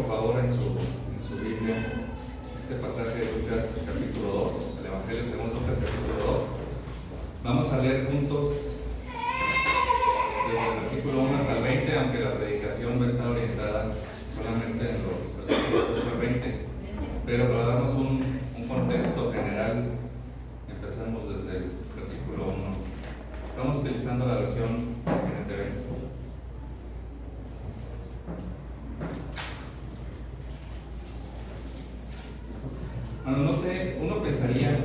por favor en su Biblia este pasaje de Lucas capítulo 2, el Evangelio según Lucas capítulo 2. Vamos a leer juntos desde el versículo 1 hasta el 20, aunque la predicación va a estar orientada solamente en los versículos 8 al 20, pero para darnos un contexto general, empezamos desde el versículo 1. Estamos utilizando la versión NTV. Bueno, no sé, uno pensaría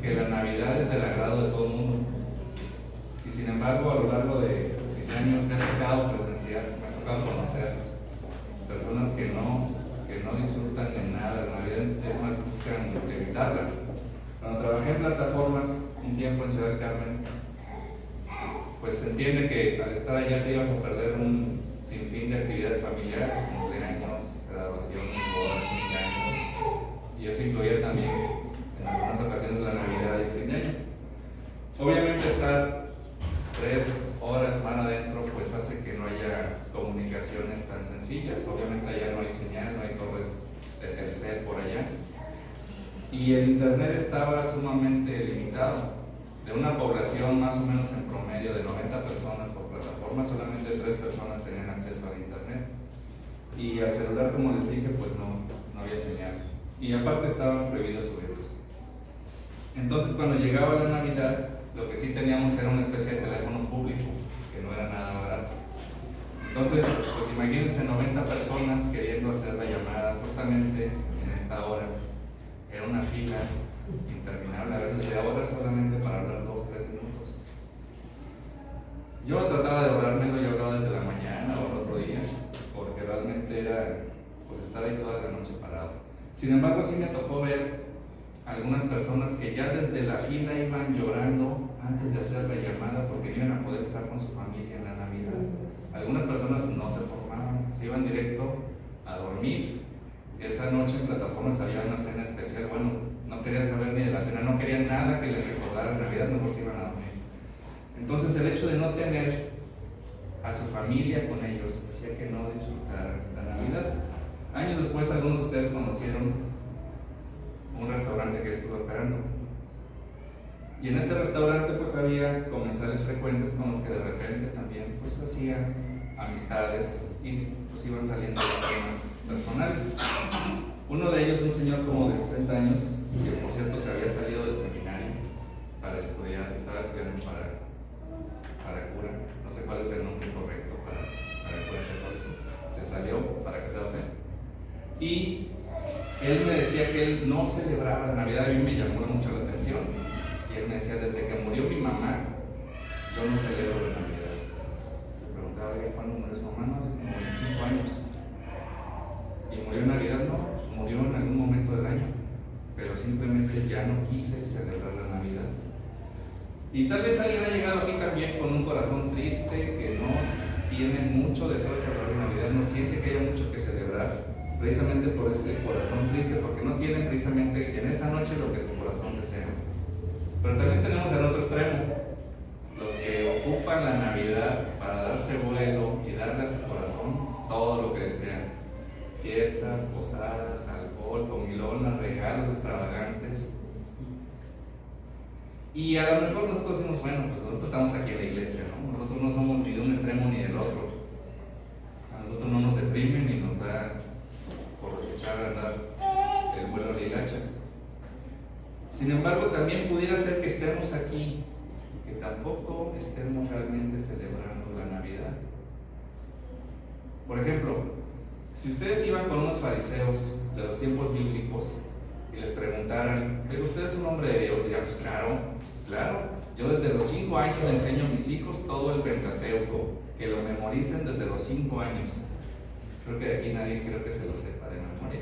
que la Navidad es del agrado de todo el mundo, y sin embargo a lo largo de mis años me ha tocado presenciar, me ha tocado conocer personas que no disfrutan de nada de la Navidad, es más, buscan evitarla. Cuando trabajé en plataformas un tiempo en Ciudad del Carmen, pues se entiende que al estar allá te ibas a perder un sinfín de actividades familiares, cumpleaños, graduaciones, bodas, 15 años, y eso incluía también en algunas ocasiones la Navidad y el fin de año. Obviamente estar 3 horas más adentro pues hace que no haya comunicaciones tan sencillas. Obviamente allá no hay señal, no hay torres de Telcel por allá, y el internet estaba sumamente limitado. De una población más o menos en promedio de 90 personas por plataforma, solamente 3 personas tenían acceso al internet, y al celular, como les dije, pues no había señal, y aparte estaban prohibidos subirlos. Entonces cuando llegaba la Navidad, lo que sí teníamos era una especie de teléfono público, que no era nada barato. Entonces, pues imagínense 90 personas queriendo hacer la llamada justamente en esta hora. Era una fila interminable, a veces de horas solamente para hablar 2-3 minutos. Yo trataba de ahorrármelo y hablaba desde la mañana o el otro día, porque realmente era pues estar ahí toda la noche parado. Sin embargo, sí me tocó ver algunas personas que ya desde la fila iban llorando antes de hacer la llamada porque no iban a poder estar con su familia en la Navidad. Algunas personas no se formaban, se iban directo a dormir. Esa noche en plataformas había una cena especial, bueno, no querían saber ni de la cena, no querían nada que les recordara Navidad, mejor se iban a dormir. Entonces el hecho de no tener a su familia con ellos hacía que no disfrutaran la Navidad. Años después algunos de ustedes conocieron un restaurante que estuve operando, y en ese restaurante pues había comensales frecuentes con los que de repente también pues hacía amistades y pues iban saliendo temas personales. Uno de ellos, un señor como de 60 años, que por cierto se había salido del seminario para estudiar, estaba estudiando para cura, no sé cuál es el nombre correcto para el cura católico, se salió para casarse, y él me decía que él no celebraba la Navidad. A mí me llamó mucho la atención, y él me decía, desde que murió mi mamá, yo no celebro la Navidad. Le preguntaba, ¿cuándo murió su mamá? No, hace como 25 años. ¿Y murió en Navidad? No, pues murió en algún momento del año, pero simplemente ya no quise celebrar la Navidad. Y tal vez alguien ha llegado aquí también con un corazón triste, que no tiene mucho deseo de celebrar la Navidad, no siente que haya mucho que celebrar, precisamente por ese corazón triste, porque no tienen precisamente en esa noche lo que su corazón desea. Pero también tenemos el otro extremo, los que ocupan la Navidad para darse vuelo y darle a su corazón todo lo que desean: fiestas, posadas, alcohol, comilonas, regalos extravagantes. Y a lo mejor nosotros decimos, bueno, pues nosotros estamos aquí en la iglesia, ¿no? Nosotros no somos ni de un extremo ni del otro. A nosotros no nos deprimen ni nos da por echar a andar el vuelo a la hilacha. Sin embargo, también pudiera ser que estemos aquí y que tampoco estemos realmente celebrando la Navidad. Por ejemplo, si ustedes iban con unos fariseos de los tiempos bíblicos y les preguntaran, ¿pero usted es un hombre de Dios? Dirían, pues claro, yo desde los 5 años le enseño a mis hijos todo el Pentateuco, que lo memoricen desde los 5 años. Creo que de aquí nadie creo que se lo sepa de memoria.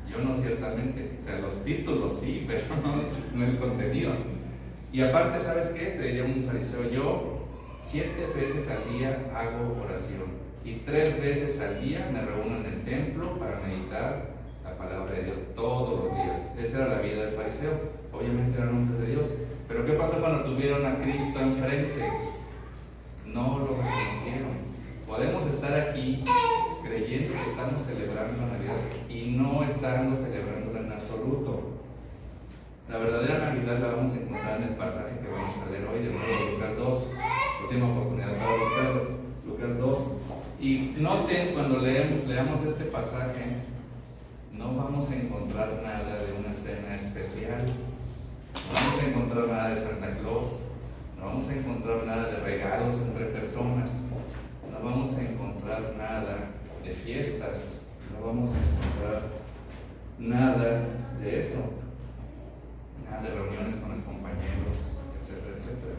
Yo no, ciertamente. O sea, los títulos sí, pero no el contenido. Y aparte, ¿sabes qué? Te diría un fariseo, yo 7 veces al día hago oración, y 3 veces al día me reúno en el templo para meditar la palabra de Dios todos los días. Esa era la vida del fariseo. Obviamente eran hombres de Dios. Pero ¿qué pasó cuando tuvieron a Cristo enfrente? No lo reconocieron. Podemos estar aquí creyendo que estamos celebrando la Navidad y no estamos celebrándola en absoluto. La verdadera Navidad la vamos a encontrar en el pasaje que vamos a leer hoy, de nuevo Lucas 2. Última oportunidad para buscarlo, Lucas 2. Y noten, cuando leamos este pasaje, no vamos a encontrar nada de una cena especial, no vamos a encontrar nada de Santa Claus, no vamos a encontrar nada de regalos entre personas, no vamos a encontrar nada de fiestas, no vamos a encontrar nada de eso, nada de reuniones con los compañeros, etcétera, etcétera.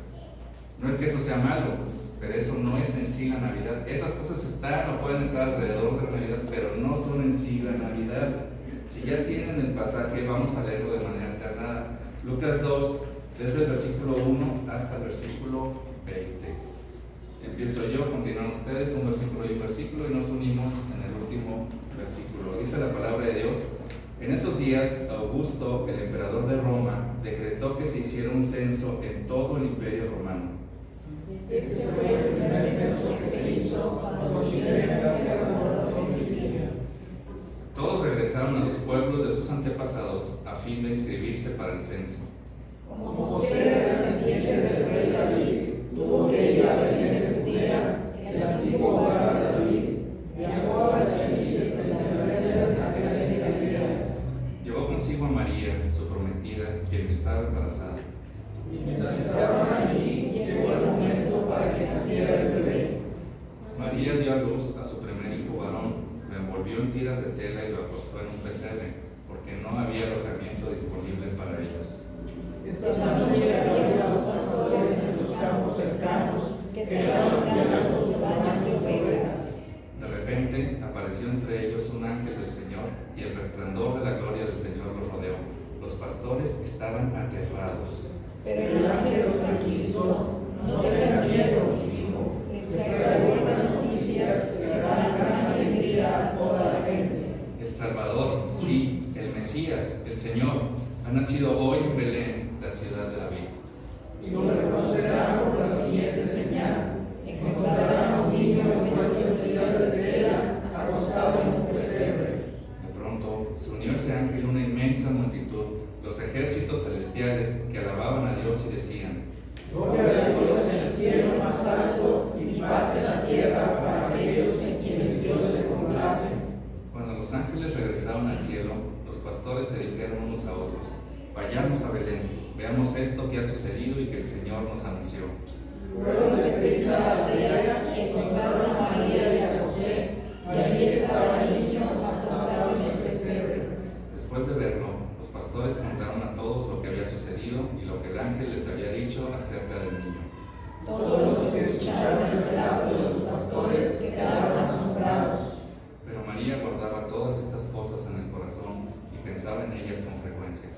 No es que eso sea malo, pero eso no es en sí la Navidad. Esas cosas están o pueden estar alrededor de la Navidad, pero no son en sí la Navidad. Si ya tienen el pasaje, vamos a leerlo de manera alternada. Lucas 2, desde el versículo 1 hasta el versículo 20. Empiezo yo, continúan ustedes, un versículo y un versículo, y nos unimos en el último versículo. Dice la palabra de Dios: en esos días, Augusto, el emperador de Roma, decretó que se hiciera un censo en todo el imperio romano. Este fue el primer censo que se hizo cuando Josué era gobernador de Sicilia. Todos regresaron a los pueblos de sus antepasados a fin de inscribirse para el censo. Como José era descendiente del rey David, tuvo que ir a Belén de Judea, el antiguo hogar de David. Viajó hacia allí desde Nazaret hacia de Galilea. Llevó consigo a María, su prometida, quien estaba embarazada. Y mientras estaban allí, llegó el momento para que naciera el bebé. María dio a luz a su primer hijo varón, lo envolvió en tiras de tela y lo acostó en un pesebre, porque no había alojamiento disponible para ellos. Esta noche había los pastores en los campos cercanos que estaban cuidando sus rebaños de ovejas. De repente apareció entre ellos un ángel del Señor, y el resplandor de la gloria del Señor los rodeó. Los pastores estaban aterrados. Pero el ángel los tranquilizó: no tengan miedo, y dijo: les traigo buenas noticias que darán gran alegría a toda la gente. El Salvador, sí, el Mesías, el Señor, ha nacido hoy en Belén, la ciudad de David. Y lo reconocerán por la siguiente señal: encontrarán a un niño envuelto en tiras de tela, acostado en un pesebre. De pronto se unió a ese ángel una inmensa multitud, los ejércitos celestiales que alababan a Dios y decían: Gloria a Dios en el cielo más alto y paz en la tierra para aquellos en quienes Dios se complace. Cuando los ángeles regresaron al cielo, los pastores se dijeron unos a otros: vayamos a Belén, veamos esto que ha sucedido y que el Señor nos anunció. Fueron deprisa a la aldea y encontraron a María y a José, y allí estaba el niño acostado en el pesebre. Después de verlo, los pastores contaron a todos lo que había sucedido y lo que el ángel les había dicho acerca del niño. Todos los que escucharon el relato de los pastores quedaron asombrados. Pero María guardaba todas estas cosas en el corazón y pensaba en ellas con frecuencia.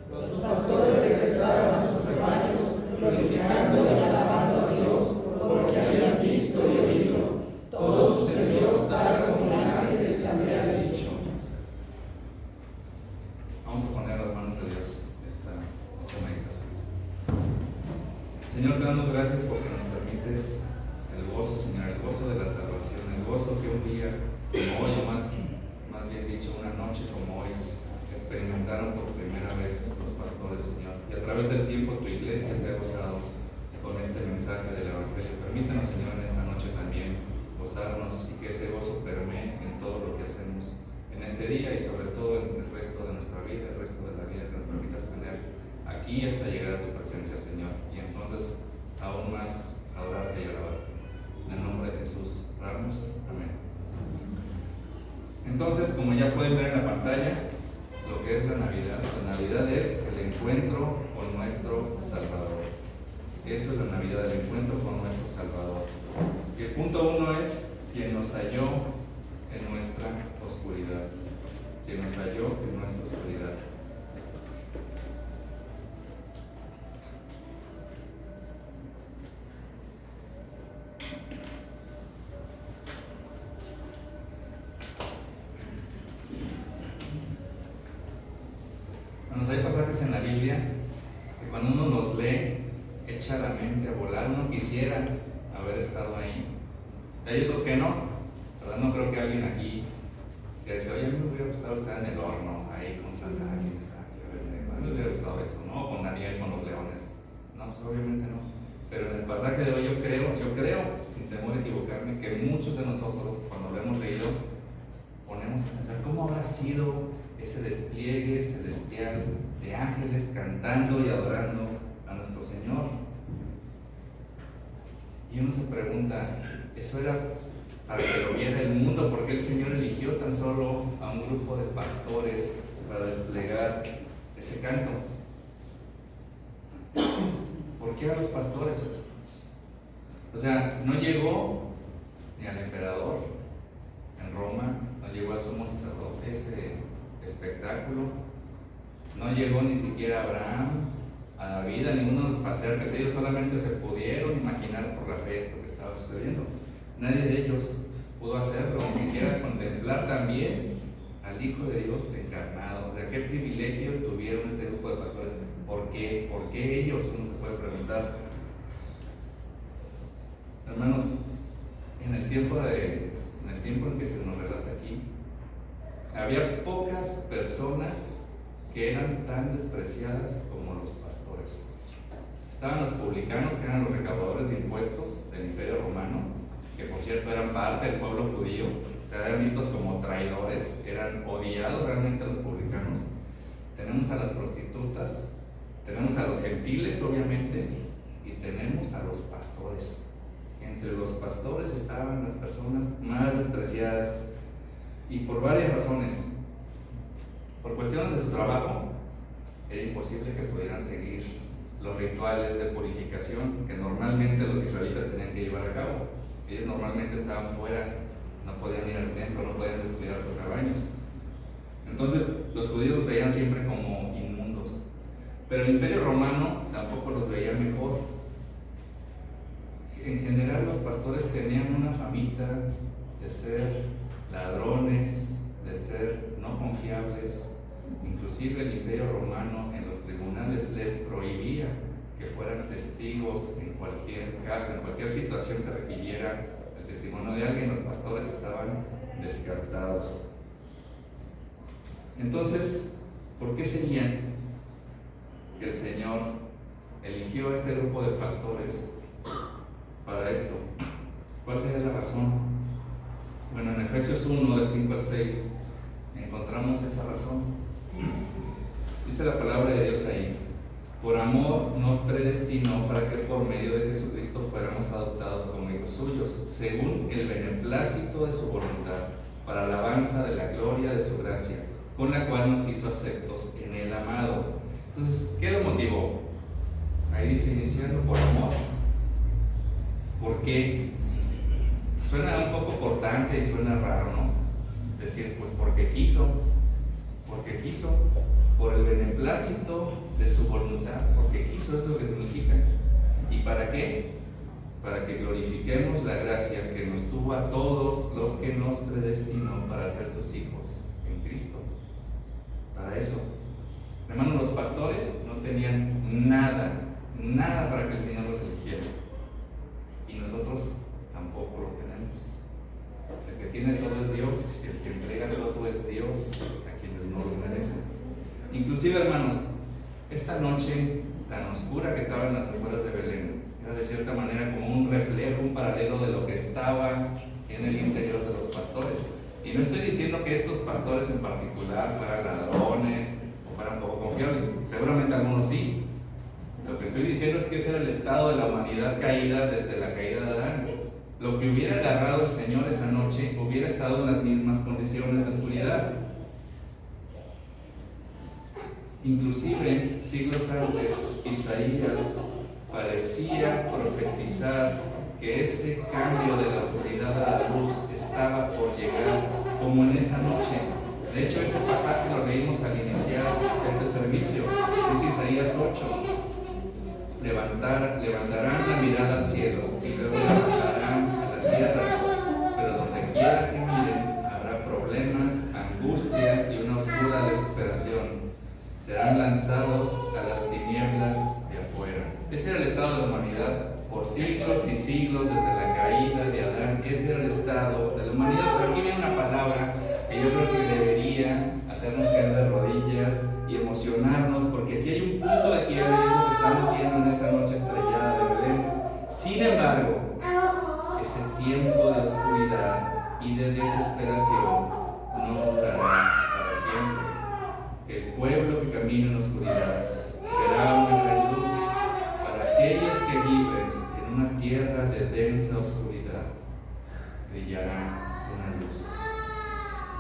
Los pastores regresaron a sus rebaños, glorificando y alabando a Dios por lo que habían visto y oído. Todo sucedió tal como el ángel les había dicho. Vamos a poner a las manos de Dios esta meditación. Señor, te damos gracias porque nos permites el gozo, Señor, el gozo de la salvación, el gozo que un día como hoy, o más bien dicho, una noche como hoy, experimentaron por primera vez los pastores, Señor. Y a través del tiempo tu iglesia se ha gozado con este mensaje del Evangelio. Permítanos, Señor, en esta noche también gozarnos y que ese gozo permee en todo lo que hacemos en este día y sobre todo en el resto de nuestra vida, el resto de la vida que nos permitas tener aquí hasta llegar a tu presencia, Señor. Y entonces aún más adorarte y alabarte. En el nombre de Jesús, oramos. Amén. Entonces, como ya pueden ver en la pantalla, lo que es la Navidad es el encuentro con nuestro Salvador. Eso es la Navidad, el encuentro con nuestro Salvador. Y el punto 1 es quien nos halló en nuestra oscuridad. Quien nos halló en nuestra oscuridad. Hay pasajes en la Biblia que cuando uno los lee, echa la mente a volar. Uno quisiera haber estado ahí. Hay otros que no, ¿verdad? No creo creo que alguien aquí que dice, oye, a mí me hubiera gustado estar en el horno, ahí con Sandra, a mí me hubiera gustado eso, ¿no? Con Daniel, con los leones. No, pues obviamente no. Pero en el pasaje de hoy yo creo, sin temor a equivocarme, que muchos de nosotros, cuando lo hemos leído, ponemos a pensar cómo habrá sido ese despliegue celestial de ángeles cantando y adorando a nuestro Señor. Y uno se pregunta, ¿eso era para que lo viera el mundo? ¿Por qué el Señor eligió tan solo a un grupo de pastores para desplegar ese canto? ¿Por qué a los pastores? O sea, no llegó ni al emperador en Roma, no llegó al sumo sacerdote ese espectáculo, no llegó ni siquiera a Abraham, a David, a ninguno de los patriarcas. Ellos solamente se pudieron imaginar por la fe esto que estaba sucediendo. Nadie de ellos pudo hacerlo, ni siquiera contemplar también al Hijo de Dios encarnado. O sea, qué privilegio tuvieron este grupo de pastores. ¿Por qué? ¿Por qué ellos? Uno se puede preguntar. Hermanos, en el tiempo en que se nos relata aquí, había pocas personas que eran tan despreciadas como los pastores. Estaban los publicanos, que eran los recaudadores de impuestos del Imperio Romano, que por cierto eran parte del pueblo judío, o sea, eran vistos como traidores, eran odiados realmente los publicanos. Tenemos a las prostitutas, tenemos a los gentiles obviamente, y tenemos a los pastores. Entre los pastores estaban las personas más despreciadas, y por varias razones. Por cuestiones de su trabajo, era imposible que pudieran seguir los rituales de purificación que normalmente los israelitas tenían que llevar a cabo. Ellos normalmente estaban fuera, no podían ir al templo, no podían descuidar sus rebaños. Entonces los judíos los veían siempre como inmundos, pero el Imperio Romano tampoco los veía mejor. En general los pastores tenían una famita de ser ladrones, de ser no confiables. Inclusive el Imperio Romano en los tribunales les prohibía que fueran testigos en cualquier caso, en cualquier situación que requiriera el testimonio de alguien. Los pastores estaban descartados. Entonces, ¿por qué sería que el Señor eligió a este grupo de pastores para esto? ¿Cuál sería la razón? Bueno, en Efesios 1, del 5 al 6, encontramos esa razón. Dice la palabra de Dios ahí: por amor nos predestinó para que por medio de Jesucristo fuéramos adoptados como hijos suyos, según el beneplácito de su voluntad, para alabanza de la gloria de su gracia, con la cual nos hizo aceptos en el amado. Entonces, ¿qué lo motivó? Ahí dice, iniciando por amor. ¿Por qué? Suena un poco cortante y suena raro, ¿no? Decir, pues porque quiso, por el beneplácito de su voluntad, porque quiso, es lo que significa. ¿Y para qué? Para que glorifiquemos la gracia que nos tuvo a todos los que nos predestinó para ser sus hijos en Cristo. Para eso. Hermanos, los pastores no tenían nada para que el Señor los eligiera. Y nosotros tampoco lo tenemos. El que tiene todo es Dios, y el que entrega todo es Dios a quienes no lo merecen. Inclusive, hermanos, esta noche tan oscura que estaba en las afueras de Belén era de cierta manera como un reflejo, un paralelo de lo que estaba en el interior de los pastores. Y no estoy diciendo que estos pastores en particular fueran ladrones o fueran poco confiables, seguramente algunos sí. Lo que estoy diciendo es que ese era el estado de la humanidad caída desde la caída de Adán. Lo que hubiera agarrado el Señor esa noche hubiera estado en las mismas condiciones de oscuridad. Inclusive, siglos antes, Isaías parecía profetizar que ese cambio de la oscuridad a la luz estaba por llegar, como en esa noche. De hecho, ese pasaje lo leímos al iniciar este servicio. Es Isaías 8. Levantarán la mirada al cielo y luego la bajarán a la tierra, pero donde quiera que miren habrá problemas, angustia y una oscura desesperación. Serán lanzados a las tinieblas de afuera. Ese era el estado de la humanidad por siglos y siglos desde la caída de Adán. Ese era el estado de la humanidad. Pero aquí viene una palabra que yo creo que debería hacernos caer de rodillas y emocionarnos, porque aquí hay un punto de quiebre, y es lo que estamos viendo en esa noche estrellada de Belén. Sin embargo, ese tiempo de oscuridad y de desesperación no durará para siempre. El pueblo que camina en oscuridad verá una gran luz. Para aquellas que viven en una tierra de densa oscuridad, brillará una luz.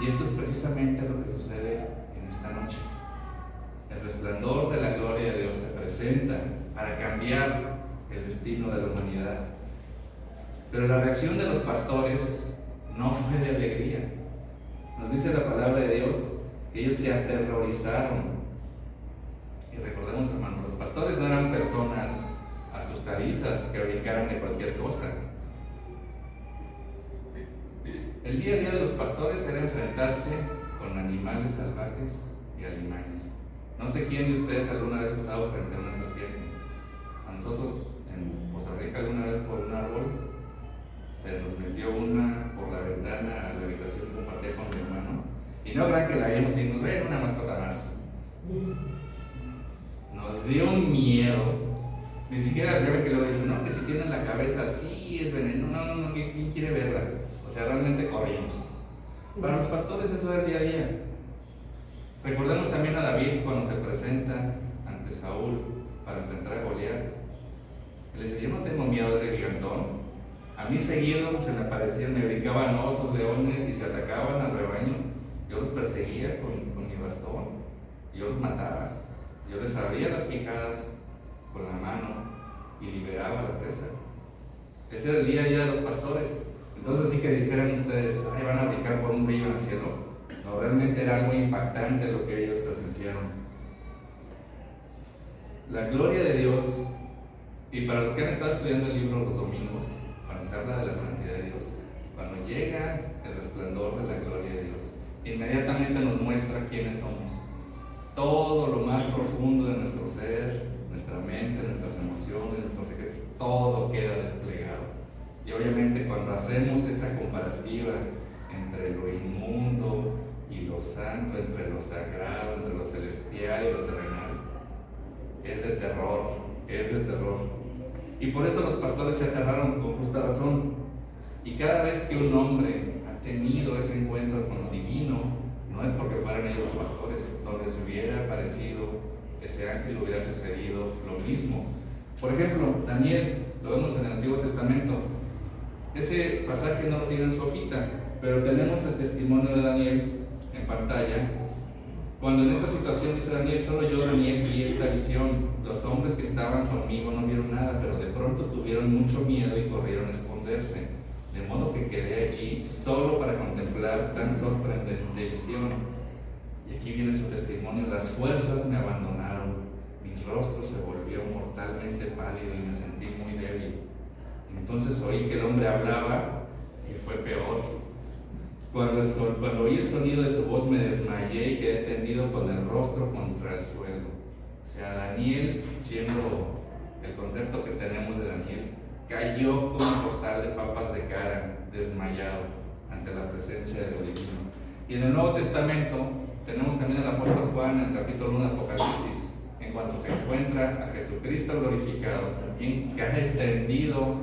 Y esto es precisamente lo que sucede en esta noche. El resplandor de la gloria de Dios se presenta para cambiar el destino de la humanidad. Pero la reacción de los pastores no fue de alegría. Nos dice la palabra de Dios que ellos se aterrorizaron. Y recordemos, hermanos, los pastores no eran personas asustadizas que brincaran de cualquier cosa. El día a día de los pastores era enfrentarse con animales salvajes y alimañas. No sé quién de ustedes alguna vez ha estado frente a una serpiente. A nosotros en Costa Rica alguna vez por un árbol se nos metió una por la ventana a la habitación que compartía con mi hermano. Y no crean que la vimos y dijimos, ven, una mascota más. Nos dio un miedo. Ni siquiera ya ven que luego dicen, no, que si tienen la cabeza así es veneno. No, ¿quién quiere verla? O sea, realmente corrimos. Para los pastores eso era el día a día. Recordemos también a David cuando se presenta ante Saúl para enfrentar a Goliat. Él dice, yo no tengo miedo a ese gigantón. A mí seguido se me aparecían, me brincaban osos, leones y se atacaban al rebaño. Yo los perseguía con mi bastón. Yo los mataba. Yo les abría las quijadas con la mano y liberaba a la presa. Ese era el día a día de los pastores. Entonces sí que dijeran ustedes, ay, van a brincar por un brillo en el cielo. No, realmente era algo impactante lo que ellos presenciaron. La gloria de Dios, y para los que han estado estudiando el libro los domingos, cuando se habla de la santidad de Dios, cuando llega el resplandor de la gloria de Dios, inmediatamente nos muestra quiénes somos. Todo lo más profundo de nuestro ser, nuestra mente, nuestras emociones, nuestros secretos, todo queda desplegado. Y obviamente cuando hacemos esa comparativa entre lo inmundo y lo santo, entre lo sagrado, entre lo celestial y lo terrenal, es de terror, es de terror. Y por eso los pastores se aterraron con justa razón. Y cada vez que un hombre ha tenido ese encuentro con lo divino, no es porque fueran ellos los pastores, donde se hubiera aparecido ese ángel hubiera sucedido lo mismo. Por ejemplo, Daniel, lo vemos en el Antiguo Testamento. Ese pasaje no lo tiene en su hojita, pero tenemos el testimonio de Daniel en pantalla. Cuando en esa situación dice Daniel, solo yo, Daniel, vi esta visión. Los hombres que estaban conmigo no vieron nada, pero de pronto tuvieron mucho miedo y corrieron a esconderse. De modo que quedé allí solo para contemplar tan sorprendente visión. Y aquí viene su testimonio: las fuerzas me abandonaron, mi rostro se volvió mortalmente pálido y me sentí muy débil. Entonces oí que el hombre hablaba y fue peor. Cuando oí el sonido de su voz me desmayé y quedé tendido con el rostro contra el suelo. O sea, Daniel, siendo el concepto que tenemos de Daniel, cayó como un costal de papas de cara, desmayado ante la presencia de lo divino. Y en el Nuevo Testamento tenemos también al apóstol Juan en el capítulo 1 de Apocalipsis. En cuanto se encuentra a Jesucristo glorificado, también cae tendido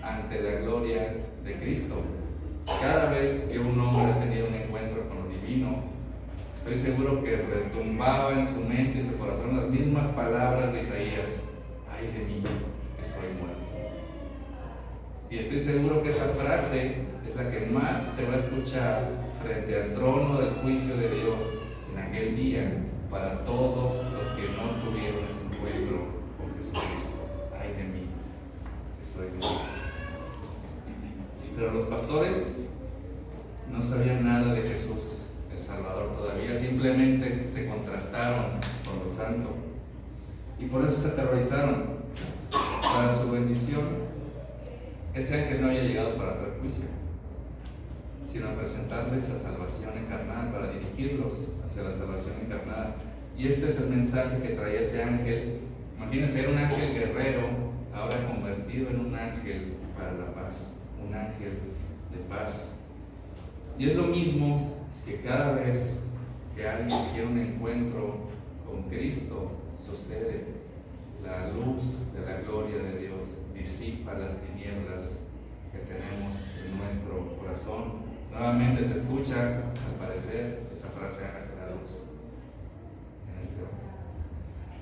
ante la gloria de Cristo. Cada vez que un hombre ha tenido un encuentro con lo divino, estoy seguro que retumbaba en su mente y su corazón las mismas palabras de Isaías: ay de mí, que soy muerto. Y estoy seguro que esa frase es la que más se va a escuchar frente al trono del juicio de Dios en aquel día para todos los que no tuvieron ese encuentro con Jesucristo. Ay de mí, que soy muerto. Pero los pastores no sabían nada de Jesús, el Salvador, todavía. Simplemente se contrastaron con lo santo y por eso se aterrorizaron. Para su bendición, ese ángel no había llegado para traer juicio, sino a presentarles la salvación encarnada, para dirigirlos hacia la salvación encarnada. Y este es el mensaje que traía ese ángel. Imagínense, era un ángel guerrero, ahora convertido en un ángel para la paz, un ángel de paz. Y es lo mismo que cada vez que alguien quiere un encuentro con Cristo, sucede. La luz de la gloria de Dios disipa las tinieblas que tenemos en nuestro corazón. Nuevamente se escucha, al parecer, esa frase: hágase la luz en este hombre.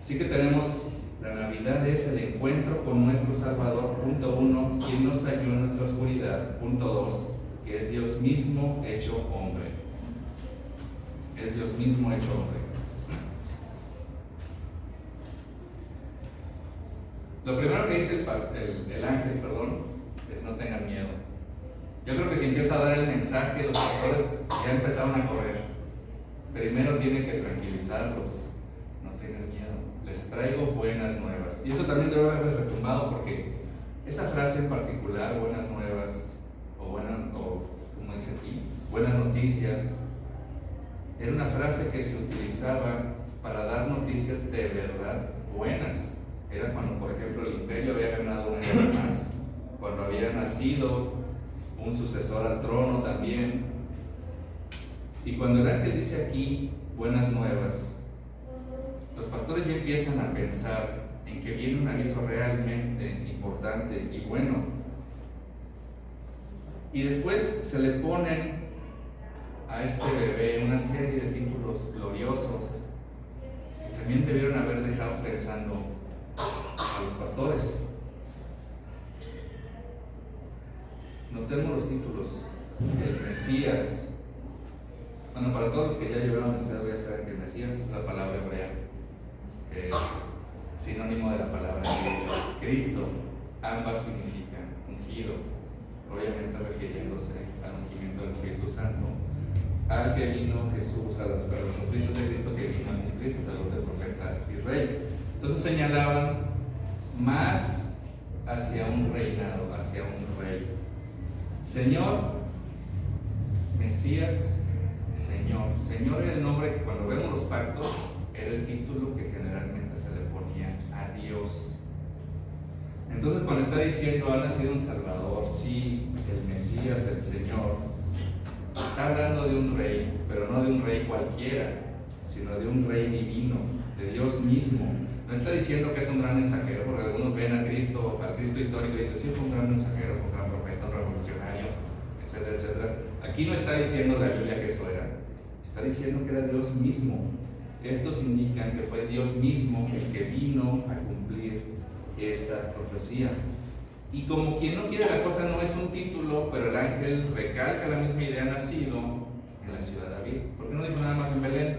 Así que tenemos, la Navidad es el encuentro con nuestro Salvador, punto 1, quien nos halló en nuestra oscuridad, punto 2, que es Dios mismo hecho hombre. Es Dios mismo hecho hombre. Lo primero que dice el ángel, es: no tengan miedo. Yo creo que si empieza a dar el mensaje, los pastores ya empezaron a correr. Primero tiene que tranquilizarlos: no tengan miedo, les traigo buenas nuevas. Y eso también debe haber retumbado, porque esa frase en particular, buenas nuevas, o como dice aquí, buenas noticias, era una frase que se utilizaba para dar noticias de verdad buenas. Era cuando, por ejemplo, el imperio había ganado una guerra más, cuando había nacido un sucesor al trono también. Y cuando el ángel dice aquí buenas nuevas, los pastores ya empiezan a pensar en que viene un aviso realmente importante y bueno. Y después se le ponen a este bebé una serie de títulos gloriosos que también debieron haber dejado pensando a los pastores. Notemos los títulos: el Mesías. Bueno, para todos los que ya llevaron el cerdo, ya saben que el Mesías es la palabra hebrea, que es sinónimo de la palabra Cristo. Ambas significan ungido, obviamente refiriéndose al ungimiento del Espíritu Santo, al que vino Jesús, a los oficios de Cristo que vino a cumplir, salud del profeta y rey. Entonces señalaban más hacia un reinado, hacia un rey. Señor, Mesías, Señor. Señor era el nombre que, cuando vemos los pactos, era el título que generalmente se le ponía a Dios. Entonces, cuando está diciendo ha nacido un Salvador, sí, el Mesías, el Señor, está hablando de un rey, pero no de un rey cualquiera, sino de un rey divino, de Dios mismo. No está diciendo que es un gran mensajero, porque algunos ven al Cristo histórico y dicen: sí, fue un gran mensajero, fue un gran profeta, un revolucionario, etcétera, etcétera. Aquí no está diciendo la Biblia que eso era, está diciendo que era Dios mismo. Estos indican que fue Dios mismo el que vino a cumplir esa profecía. Y como quien no quiere la cosa, no es un título, pero el ángel recalca la misma idea: nacido en la ciudad de David. ¿Por qué no dijo nada más en Belén?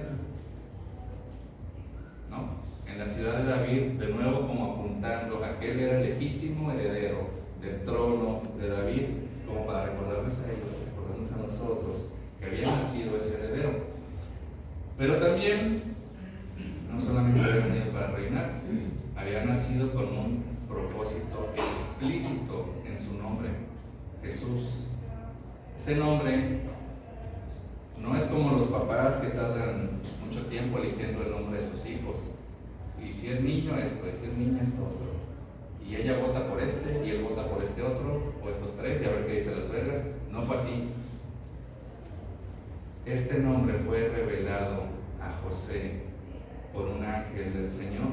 ¿No? En la ciudad de David, de nuevo como apuntando a que él era el legítimo heredero del trono de David, como para recordarles a ellos, recordarnos a nosotros, que había nacido ese heredero. Pero también, no solamente había venido para reinar, había nacido con un propósito explícito en su nombre: Jesús. Ese nombre no es como los papás que tardan mucho tiempo eligiendo el nombre de sus hijos. Y si es niño esto, y si es niña esto otro. Y ella vota por este, y él vota por este otro, o estos tres, y a ver qué dice la suegra. No fue así. Este nombre fue revelado a José por un ángel del Señor.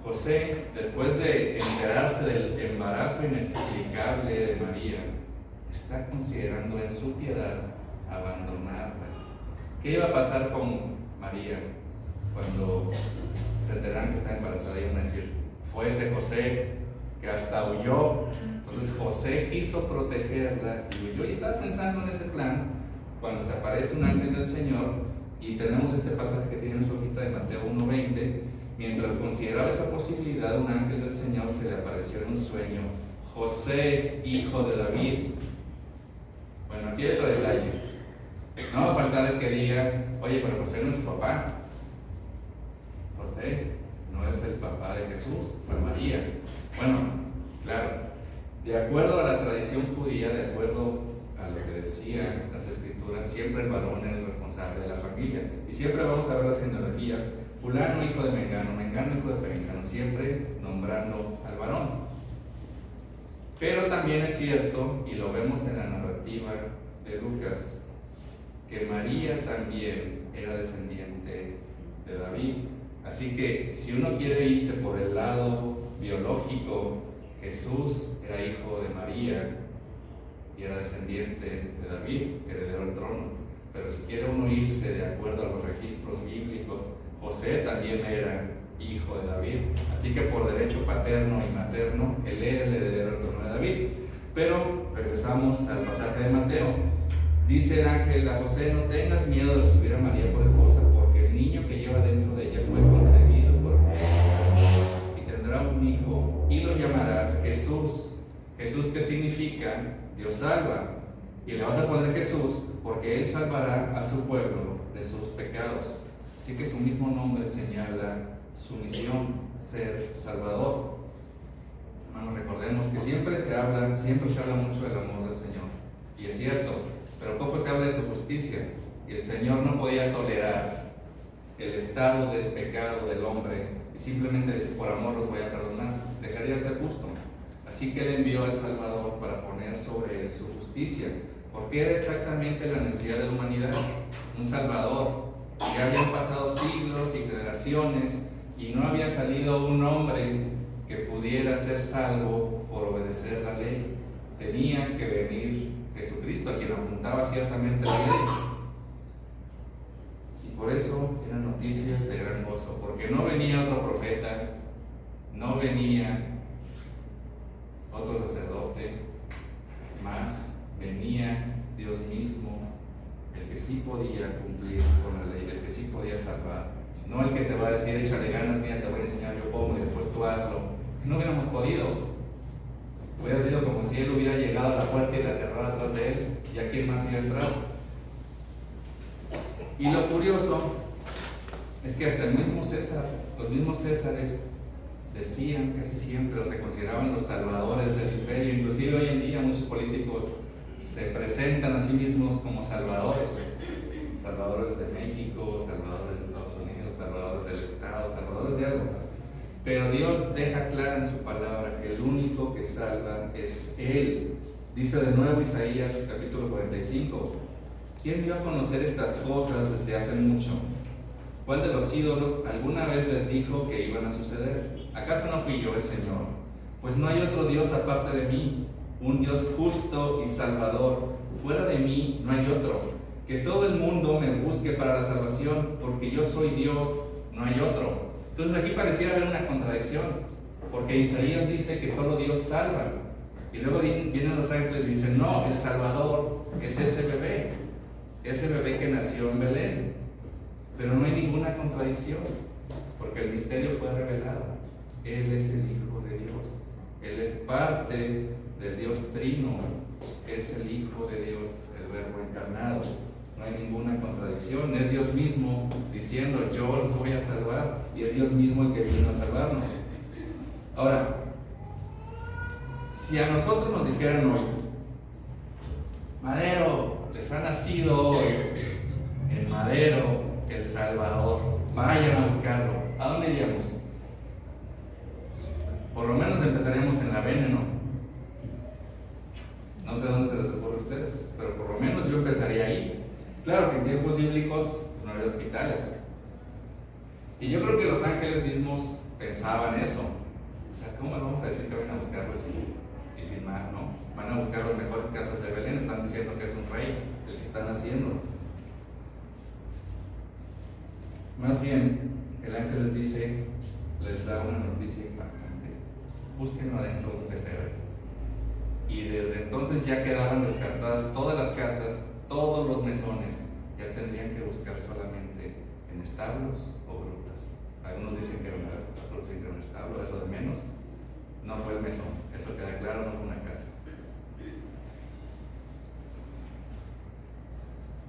José, después de enterarse del embarazo inexplicable de María, está considerando en su piedad abandonarla. ¿Qué iba a pasar con María cuando se enteraran que estaba embarazada? Iban a decir: fue ese José que hasta huyó. Entonces José quiso protegerla y huyó, y estaba pensando en ese plan cuando se aparece un ángel del Señor. Y tenemos este pasaje que tiene en su hojita de Mateo 1:20. Mientras consideraba esa posibilidad, un ángel del Señor se le apareció en un sueño: José, hijo de David. Bueno, aquí hay otro detalle. No va a faltar el que diga: oye, pero José no es su papá. José no es el papá de Jesús, fue María. Bueno, claro, de acuerdo a la tradición judía, de acuerdo a lo que decían las escrituras, siempre el varón era el responsable de la familia. Y siempre vamos a ver las genealogías fulano hijo de Mengano, Mengano hijo de Perengano, siempre nombrando al varón. Pero también es cierto, y lo vemos en la narrativa de Lucas, que María también era descendiente de David. Así que si uno quiere irse por el lado biológico, Jesús era hijo de María y era descendiente de David, heredero del trono. Pero si quiere uno irse de acuerdo a los registros bíblicos, José también era hijo de David. Así que por derecho paterno y materno, él era el heredero del trono de David. Pero regresamos al pasaje de Mateo. Dice el ángel a José: no tengas miedo de recibir a María por esposa, porque el niño que lleva dentro de ella fue concebido por Espíritu Santo, y tendrá un hijo, y lo llamarás Jesús. Jesús, ¿qué significa? Dios salva. Y le vas a poner Jesús porque Él salvará a su pueblo de sus pecados. Así que su mismo nombre señala su misión, ser Salvador. Hermanos, recordemos que siempre se habla mucho del amor del Señor, y es cierto, pero poco se habla de su justicia. Y el Señor no podía tolerar el estado del pecado del hombre y simplemente decir: por amor los voy a perdonar. Dejaría de ser justo. Así que Él envió al Salvador para poner sobre Él su justicia, porque era exactamente la necesidad de la humanidad, un Salvador. Ya habían pasado siglos y generaciones y no había salido un hombre que pudiera ser salvo por obedecer la ley. Tenía que venir Jesucristo, a quien apuntaba ciertamente la ley. Y por eso eran noticias de gran gozo, porque no venía otro profeta, no venía otro sacerdote más, venía Dios mismo, el que sí podía cumplir con la ley, el que sí podía salvar. No el que te va a decir: échale ganas, mira, te voy a enseñar yo cómo y después tú hazlo. No hubiéramos podido. Hubiera sido como si Él hubiera llegado a la puerta y la cerrara atrás de Él, y a quién más iba a entrar. Y lo curioso es que hasta el mismo César, los mismos Césares decían casi siempre, o se consideraban los salvadores del imperio. Inclusive hoy en día muchos políticos se presentan a sí mismos como salvadores de México, salvadores de Estados Unidos, salvadores del Estado, salvadores de algo. Pero Dios deja claro en su palabra que el único que salva es Él. Dice de nuevo Isaías capítulo 45: ¿quién dio a conocer estas cosas desde hace mucho? ¿Cuál de los ídolos alguna vez les dijo que iban a suceder? ¿Acaso no fui yo el Señor? Pues no hay otro Dios aparte de mí, un Dios justo y salvador. Fuera de mí no hay otro. Que todo el mundo me busque para la salvación, porque yo soy Dios, no hay otro. Entonces aquí pareciera haber una contradicción, porque Isaías dice que solo Dios salva, y luego vienen los ángeles y dicen: no, el Salvador es ese bebé que nació en Belén. Pero no hay ninguna contradicción, porque el misterio fue revelado. Él es el Hijo de Dios, Él es parte del Dios Trino, es el Hijo de Dios, el Verbo encarnado. No hay ninguna contradicción, es Dios mismo diciendo: yo los voy a salvar, y es Dios mismo el que vino a salvarnos. Ahora, si a nosotros nos dijeran hoy: Madero, les ha nacido hoy en Madero el Salvador, vayan a buscarlo, ¿a dónde iríamos? Por lo menos empezaríamos en la Vene, ¿no? No sé dónde se les ocurre a ustedes, pero por lo menos yo empezaría ahí. Claro que en tiempos bíblicos no había hospitales, y yo creo que los ángeles mismos pensaban eso. O sea, ¿cómo vamos a decir que van a buscarlos y sin más, no? Van a buscar las mejores casas de Belén, están diciendo que es un rey el que están haciendo. Más bien, el ángel les dice, les da una noticia impactante: búsquenlo adentro de un pesebre. Y desde entonces ya quedaban descartadas todas las casas, todos los mesones. Ya tendrían que buscar solamente en establos o grutas. Algunos dicen que era una gruta, otros dicen que era un establo, es lo de menos. No fue el mesón, eso queda claro, no fue una casa.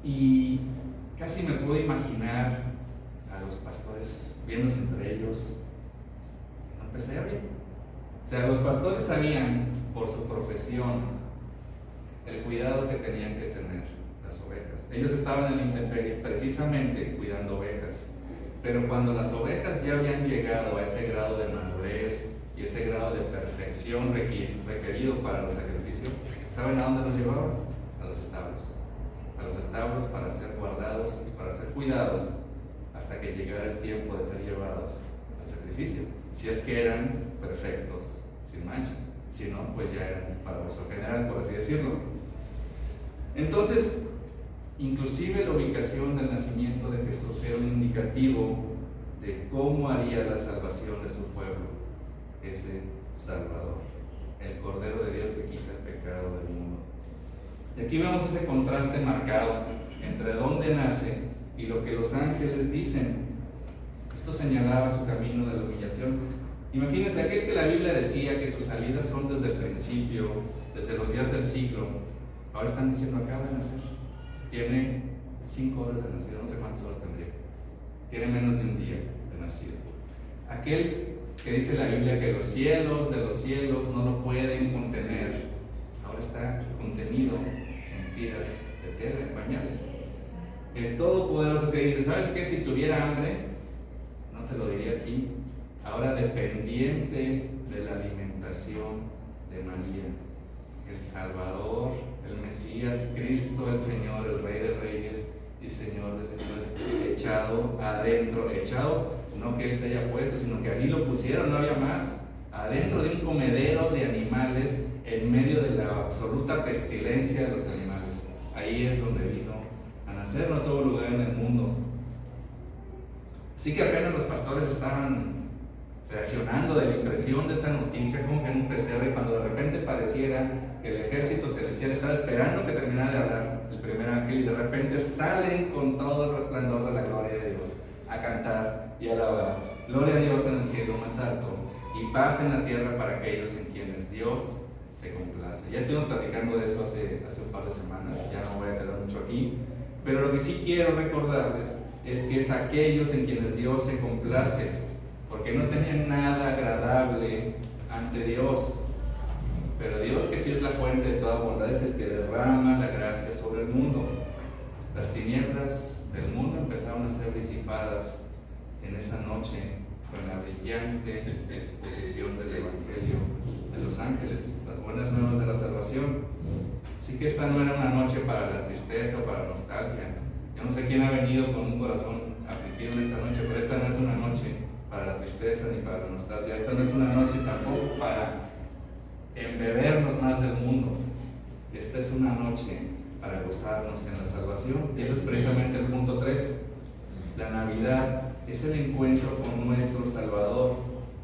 Y casi me puedo imaginar a los pastores viéndose entre ellos en un pesebre. O sea, los pastores sabían por su profesión el cuidado que tenían que tener las ovejas. Ellos estaban en la intemperie precisamente cuidando ovejas, Pero cuando las ovejas ya habían llegado a ese grado de madurez y ese grado de perfección requerido para los sacrificios, ¿saben a dónde los llevaban? A los establos. A los establos para ser guardados y para ser cuidados hasta que llegara el tiempo de ser llevados al sacrificio. Si es que eran perfectos, sin mancha. Si no, pues ya eran para uso general, por así decirlo. Entonces, inclusive la ubicación del nacimiento de Jesús era un indicativo de cómo haría la salvación de su pueblo ese Salvador, el Cordero de Dios que quita el pecado del mundo. Y aquí vemos ese contraste marcado entre dónde nace y lo que los ángeles dicen. Esto señalaba su camino de la humillación. Imagínense, aquel que la Biblia decía que sus salidas son desde el principio, desde los días del siglo, ahora están diciendo acaba de nacer. Tiene 5 horas de nacido, no sé cuántas horas tendría. Tiene menos de un día de nacido. Aquel que dice la Biblia que los cielos de los cielos no lo pueden contener, ahora está contenido en tiras de tela, en pañales. El Todopoderoso que dice, ¿sabes qué? Si tuviera hambre, no te lo diría aquí. Ahora dependiente de la alimentación de María, el Salvador, el Mesías, Cristo, el Señor, el Rey de Reyes y Señor de Señores, echado adentro, no que Él se haya puesto, sino que allí lo pusieron, no había más, adentro de un comedero de animales, en medio de la absoluta pestilencia de los animales. Ahí es donde vino a nacer, no todo lugar en el mundo. Así que apenas los pastores estaban reaccionando de la impresión de esa noticia, como que en un pesebre, cuando de repente pareciera que el ejército celestial estaba esperando que terminara de hablar el primer ángel, y de repente salen con todo el resplandor de la gloria de Dios a cantar y alabar. Gloria a Dios en el cielo más alto y paz en la tierra para aquellos en quienes Dios se complace. Ya estuvimos platicando de eso hace un par de semanas, ya no voy a quedar mucho aquí, pero lo que sí quiero recordarles es que es aquellos en quienes Dios se complace, porque no tenían nada agradable ante Dios. Pero Dios, que sí es la fuente de toda bondad, es el que derrama la gracia sobre el mundo. Las tinieblas del mundo empezaron a ser disipadas en esa noche con la brillante exposición del Evangelio de los ángeles, las buenas nuevas de la salvación. Así que esta no era una noche para la tristeza o para la nostalgia. Yo no sé quién ha venido con un corazón afligido en esta noche, pero esta no es una noche para la tristeza ni para la nostalgia. Esta no es una noche tampoco para embebernos más del mundo. Esta es una noche para gozarnos en la salvación. Y eso es precisamente el punto 3. La Navidad es el encuentro con nuestro Salvador.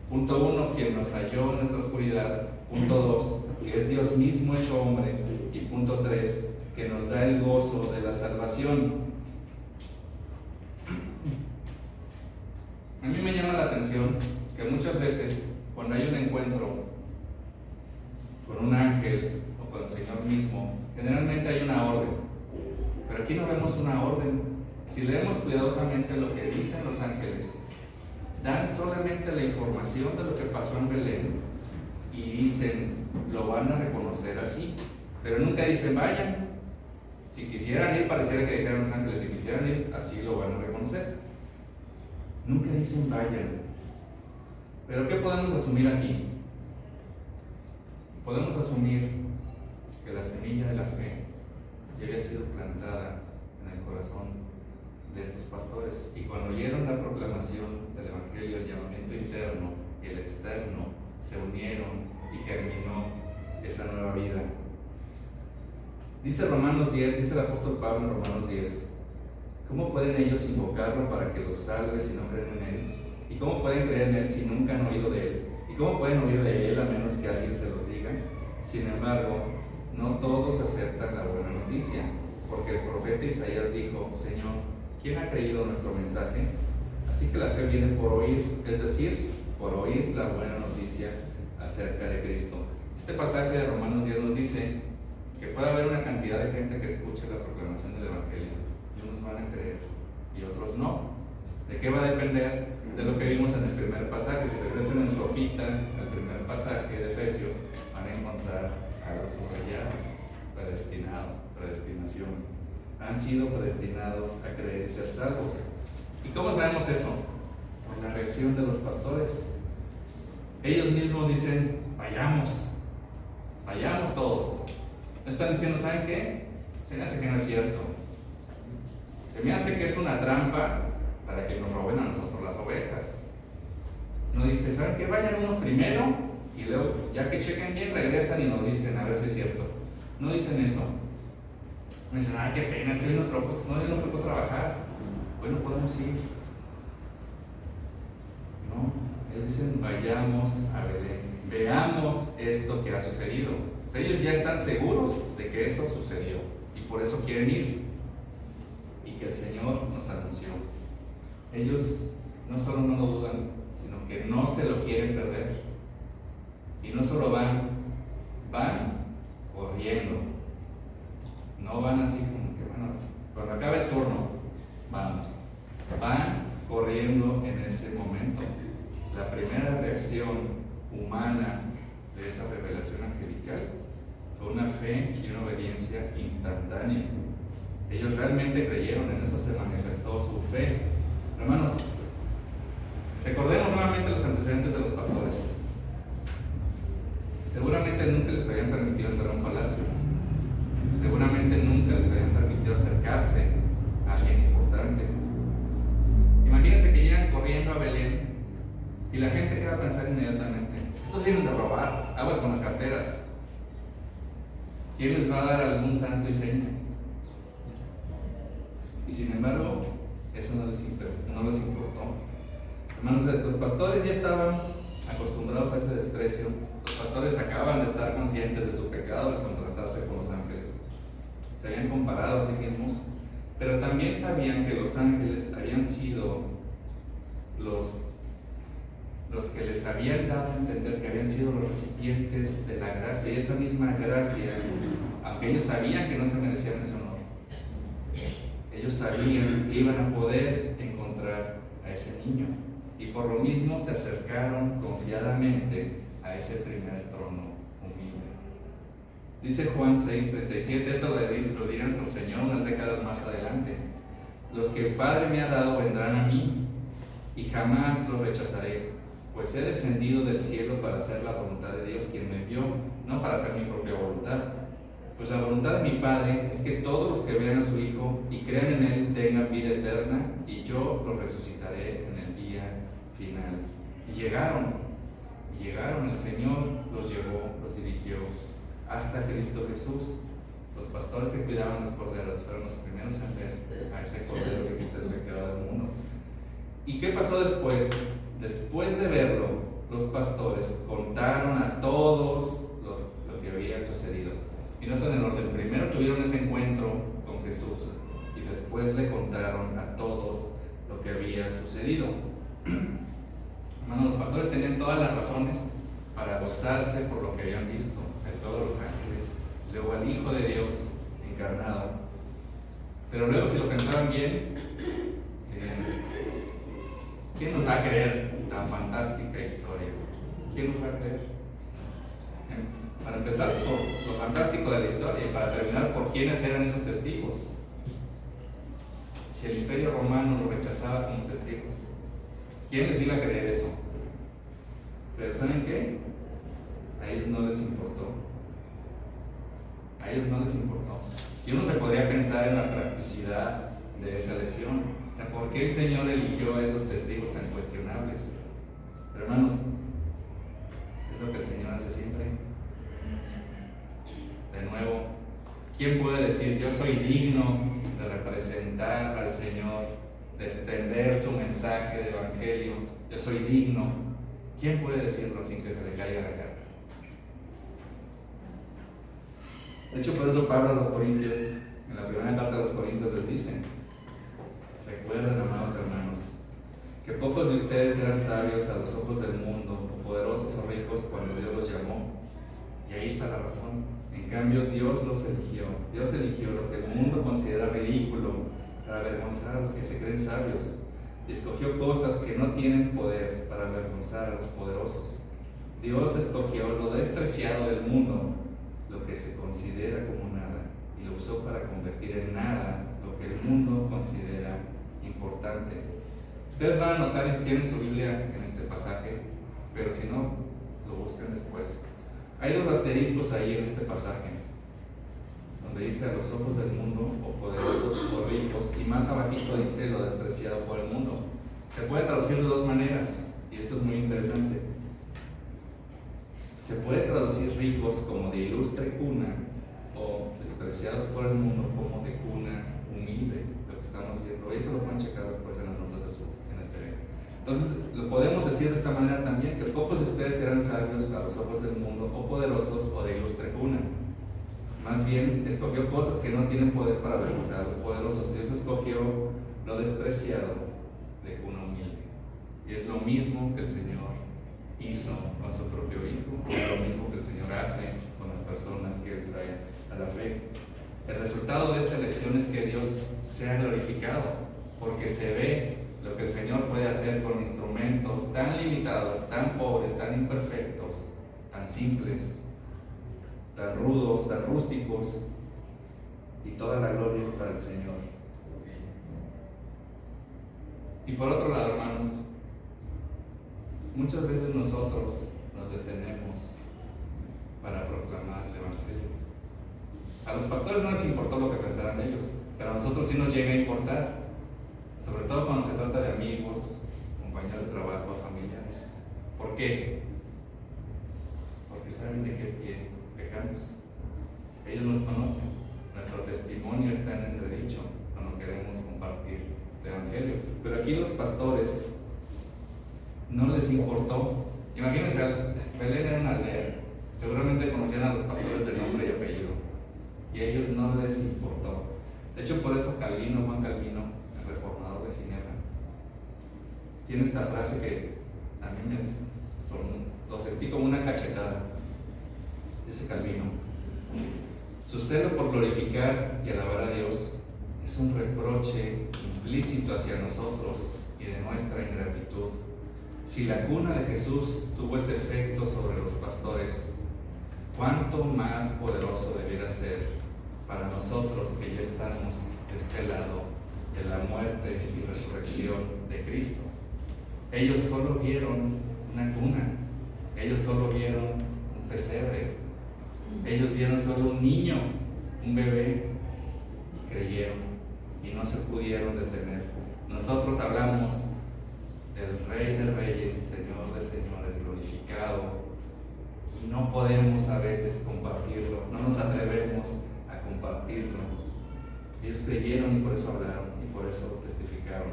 Punto 1, quien nos halló en nuestra oscuridad. Punto 2, que es Dios mismo hecho hombre. Y punto 3, que nos da el gozo de la salvación. A mí me llama la atención que muchas veces cuando hay un encuentro con un ángel o con el Señor mismo, generalmente hay una orden, pero aquí no vemos una orden. Si leemos cuidadosamente lo que dicen los ángeles, dan solamente la información de lo que pasó en Belén y dicen, lo van a reconocer así, pero nunca dicen vayan. Si quisieran ir, pareciera que dijeran los ángeles, si quisieran ir, así lo van a reconocer. Nunca dicen vayan. Pero ¿qué podemos asumir aquí? Podemos asumir que la semilla de la fe ya había sido plantada en el corazón de estos pastores, y cuando oyeron la proclamación del Evangelio, el llamamiento interno y el externo se unieron y germinó esa nueva vida. Dice Romanos 10, dice el apóstol Pablo en Romanos 10, ¿cómo pueden ellos invocarlo para que los salve si no creen en Él? ¿Y cómo pueden creer en Él si nunca han oído de Él? ¿Y cómo pueden oír de Él a menos que alguien se los diga? Sin embargo, no todos aceptan la buena noticia, porque el profeta Isaías dijo, Señor, ¿quién ha creído nuestro mensaje? Así que la fe viene por oír, es decir, por oír la buena noticia acerca de Cristo. Este pasaje de Romanos 10 nos dice que puede haber una cantidad de gente que escuche la proclamación del Evangelio, y unos van a creer y otros no. ¿De qué va a depender? De lo que vimos en el primer pasaje. Si regresan en su hojita al primer pasaje de Efesios, van a encontrar algo subrayado: predestinado, predestinación. Han sido predestinados a creer y ser salvos. ¿Y cómo sabemos eso? por la reacción de los pastores. Ellos mismos dicen, vayamos todos. No están diciendo, ¿saben qué? Se me hace que no es cierto. Se me hace que es una trampa para que nos roben a nosotros las ovejas. No dice, ¿saben qué? Vayan unos primero y luego, ya que chequen bien, regresan y nos dicen, a ver si es cierto. No dicen eso. Me dicen, ay, qué pena, es que hoy nos tocó trabajar. Bueno, podemos ir. No, ellos dicen, vayamos a Belén, veamos esto que ha sucedido. O sea, ellos ya están seguros de que eso sucedió y por eso quieren ir y que el Señor nos anunció. Ellos no solo no lo dudan, sino que no se lo quieren perder. Y no solo van corriendo. No van así como que, bueno, cuando acabe el turno, vamos. Van corriendo en ese momento. La primera reacción humana de esa revelación angelical fue una fe y una obediencia instantánea. Ellos realmente creyeron, en eso se manifestó su fe. Hermanos, recordemos nuevamente los antecedentes de los pastores. Seguramente nunca les habían permitido entrar a un palacio. Seguramente nunca les habían permitido acercarse a alguien importante. Imagínense que llegan corriendo a Belén y la gente que va a pensar inmediatamente, estos vienen de robar, aguas con las carteras. ¿Quién les va a dar algún santo y seña? Y sin embargo, eso no les importó. Hermanos, los pastores ya estaban acostumbrados a ese desprecio. Los pastores acaban de estar conscientes de su pecado al contrastarse con los ángeles. Se habían comparado a sí mismos, pero también sabían que los ángeles habían sido los que les habían dado a entender que habían sido los recipientes de la gracia, y esa misma gracia, aunque ellos sabían que no se merecían ese honor, ellos sabían que iban a poder encontrar a ese niño, y por lo mismo se acercaron confiadamente a ese primer trono humilde. Dice Juan 6:37, esto lo dirá nuestro Señor unas décadas más adelante: los que el Padre me ha dado vendrán a mí, y jamás los rechazaré, pues he descendido del cielo para hacer la voluntad de Dios quien me envió, no para hacer mi propia voluntad. Pues la voluntad de mi Padre es que todos los que vean a su Hijo y crean en Él tengan vida eterna, y yo los resucitaré en el día final. Y llegaron, el Señor los llevó, los dirigió hasta Cristo Jesús. Los pastores que cuidaban los corderos fueron los primeros en ver a ese cordero que quita el pecado del mundo. ¿Y qué pasó después? Después de verlo, los pastores contaron a todos lo que había sucedido. Y noten el orden: primero tuvieron ese encuentro con Jesús y después le contaron a todos lo que había sucedido. Hermanos, los pastores tenían todas las razones para gozarse por lo que habían visto: el fuego de los ángeles, luego al Hijo de Dios encarnado. Pero luego, si lo pensaban bien, ¿quién nos va a creer tan fantástica historia? ¿Quién nos va a creer? Para empezar, por lo fantástico de la historia, y para terminar, por quiénes eran esos testigos. Si el Imperio Romano los rechazaba como testigos, ¿quién les iba a creer eso? Pero ¿saben qué? A ellos no les importó. A ellos no les importó. Y uno se podría pensar en la practicidad de esa elección. O sea, ¿por qué el Señor eligió a esos testigos tan cuestionables? Pero hermanos, es lo que el Señor hace siempre. De nuevo, ¿quién puede decir yo soy digno de representar al Señor, de extender su mensaje de evangelio? Yo soy digno. ¿Quién puede decirlo sin que se le caiga la cara? De hecho, por eso Pablo a los Corintios, en la primera carta de los Corintios, les dice: recuerden, amados hermanos, que pocos de ustedes eran sabios a los ojos del mundo, o poderosos o ricos cuando Dios los llamó. Y ahí está la razón. En cambio, Dios los eligió. Dios eligió lo que el mundo considera ridículo para avergonzar a los que se creen sabios. Y escogió cosas que no tienen poder para avergonzar a los poderosos. Dios escogió lo despreciado del mundo, lo que se considera como nada, y lo usó para convertir en nada lo que el mundo considera importante, Ustedes van a notar si tienen su Biblia en este pasaje, pero si no, lo buscan después. Hay dos asteriscos ahí en este pasaje, donde dice a los ojos del mundo, o poderosos o ricos, y más abajito dice lo despreciado por el mundo. Se puede traducir de dos maneras, y esto es muy interesante. Se puede traducir ricos como de ilustre cuna, o despreciados por el mundo como de cuna humilde, lo que estamos viendo. Eso lo pueden checar después en las notas de su NTV. Entonces, lo podemos decir de esta manera también, que pocos de ustedes eran sabios a los ojos del mundo, o poderosos, o de ilustre cuna. Más bien, escogió cosas que no tienen poder para verlos a los poderosos. Dios escogió lo despreciado de cuna humilde. Y es lo mismo que el Señor hizo con su propio Hijo, es lo mismo que el Señor hace con las personas que Él trae a la fe. El resultado de esta elección es que Dios sea glorificado, porque se ve lo que el Señor puede hacer con instrumentos tan limitados, tan pobres, tan imperfectos, tan simples, tan rudos, tan rústicos, y toda la gloria es para el Señor. Y por otro lado, hermanos, muchas veces nosotros nos detenemos para proclamar el Evangelio. A los pastores no les importó lo que pensaran ellos, pero a nosotros sí nos llega a importar, sobre todo cuando se trata de amigos, compañeros de trabajo, familiares. ¿Por qué? Porque saben de qué pie pecamos. Ellos nos conocen, nuestro testimonio está en entredicho cuando queremos compartir el Evangelio. Pero aquí los pastores no les importó. Imagínense, Belén era una aldea, seguramente conocían a los pastores de nombre y apellido, y a ellos no les importó. De hecho, por eso Calvino, Juan Calvino, el reformador de Ginebra, tiene esta frase que a mí lo sentí como una cachetada. Dice Calvino: su celo por glorificar y alabar a Dios es un reproche implícito hacia nosotros y de nuestra ingratitud. Si la cuna de Jesús tuvo ese efecto sobre los pastores, ¿cuánto más poderoso debiera ser para nosotros que ya estamos de este lado de la muerte y resurrección de Cristo? Ellos solo vieron una cuna, ellos solo vieron un pesebre, ellos vieron solo un niño, un bebé, y creyeron y no se pudieron detener. Nosotros hablamos del Rey de Reyes y Señor de Señores glorificado, y no podemos a veces compartirlo, no nos atrevemos a compartirlo. Ellos creyeron y por eso hablaron y por eso testificaron.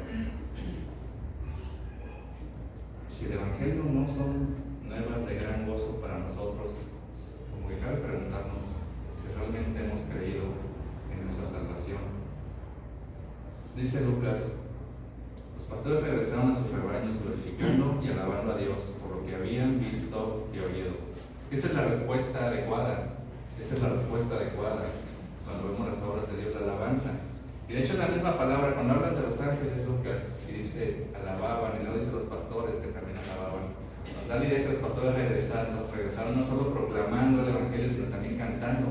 Si el Evangelio no son nuevas de gran gozo para nosotros, como que cabe preguntarnos si realmente hemos creído en esa salvación. Dice Lucas: los pastores regresaron a sus rebaños glorificando y alabando a Dios por lo que habían visto y oído. Esa es la respuesta adecuada. Esa es la respuesta adecuada cuando vemos las obras de Dios, la alabanza. Y de hecho en la misma palabra, cuando hablan de los ángeles, Lucas, y dice alababan, y luego dice los pastores que también alababan, nos da la idea que los pastores regresaron no solo proclamando el Evangelio, sino también cantando.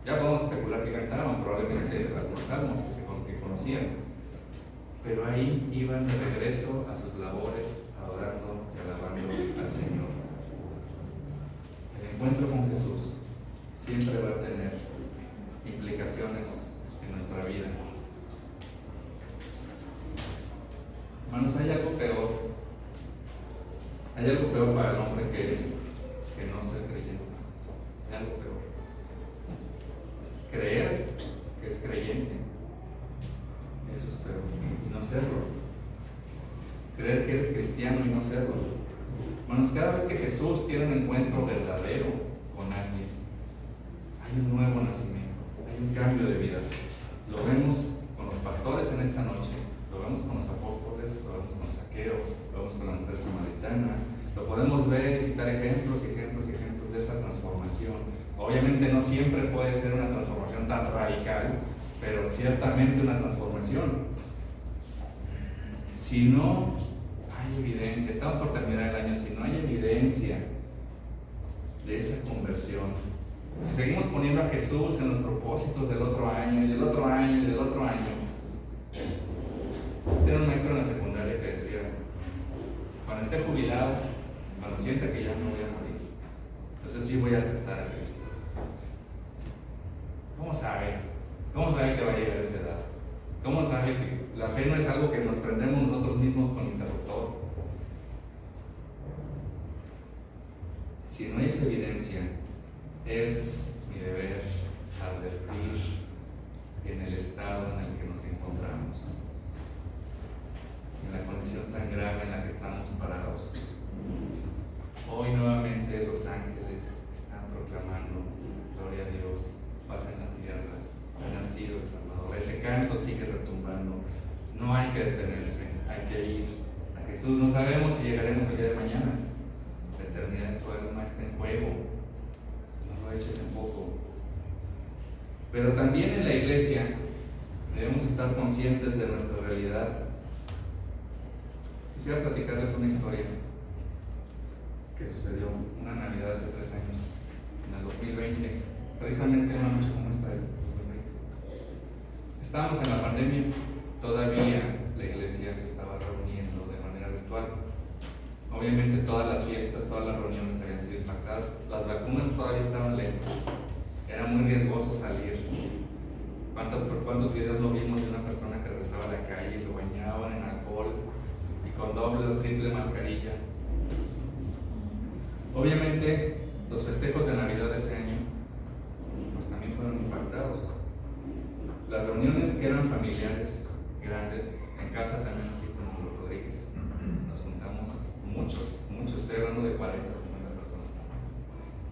Ya podemos especular que cantaban, probablemente algunos salmos que conocían, pero ahí iban de regreso a sus labores, adorando y alabando al Señor. El encuentro con Jesús siempre va a tener implicaciones en nuestra vida. Hermanos, hay algo peor. Hay algo peor para el hombre que no ser creyente. Hay algo peor. Es creer que es creyente. Eso es peor. Y no serlo. Creer que eres cristiano y no serlo. Hermanos, cada vez que Jesús tiene un encuentro verdadero con alguien, hay un nuevo nacimiento, hay un cambio de vida. Lo vemos con los pastores en esta noche, lo vemos con los apóstoles, lo vemos con Zaqueo, lo vemos con la mujer samaritana, lo podemos ver y citar ejemplos de esa transformación. Obviamente no siempre puede ser una transformación tan radical, pero ciertamente una transformación. Si no hay evidencia, estamos por terminar el año, si no hay evidencia de esa conversión, si seguimos poniendo a Jesús en los propósitos del otro año y del otro año y del otro año. Tengo un maestro en la secundaria que decía cuando esté jubilado, cuando sienta que ya me voy a morir, entonces sí voy a aceptar a Cristo. ¿Cómo sabe? ¿Cómo sabe que va a llegar a esa edad? ¿Cómo sabe que la fe no es algo que nos prendemos nosotros mismos con interruptor? Si no hay esa evidencia, es mi deber advertir en el estado en el que nos encontramos, en la condición tan grave en la que estamos parados. Hoy nuevamente los ángeles están proclamando: gloria a Dios, paz en la tierra, ha nacido el Salvador. Ese canto sigue retumbando. No hay que detenerse, hay que ir a Jesús. No sabemos si llegaremos el día de mañana. La eternidad de tu alma está en juego. No lo eches en poco. Pero también en la iglesia debemos estar conscientes de nuestra realidad. Quisiera platicarles una historia que sucedió una Navidad hace 3 años, en el 2020, precisamente una noche como esta del 2020. Estábamos en la pandemia, todavía la iglesia se estaba reuniendo de manera virtual. Obviamente todas las fiestas, todas las reuniones habían sido impactadas, las vacunas todavía estaban lejos, era muy riesgoso salir. ¿Cuántos videos no vimos de una persona que regresaba a la calle y lo bañaban en alcohol y con doble o triple mascarilla? Obviamente los festejos de Navidad de ese año pues también fueron impactados. Las reuniones que eran familiares, grandes, en casa también, así como los Rodríguez, nos juntamos muchos, estoy hablando de 40, 50 personas también.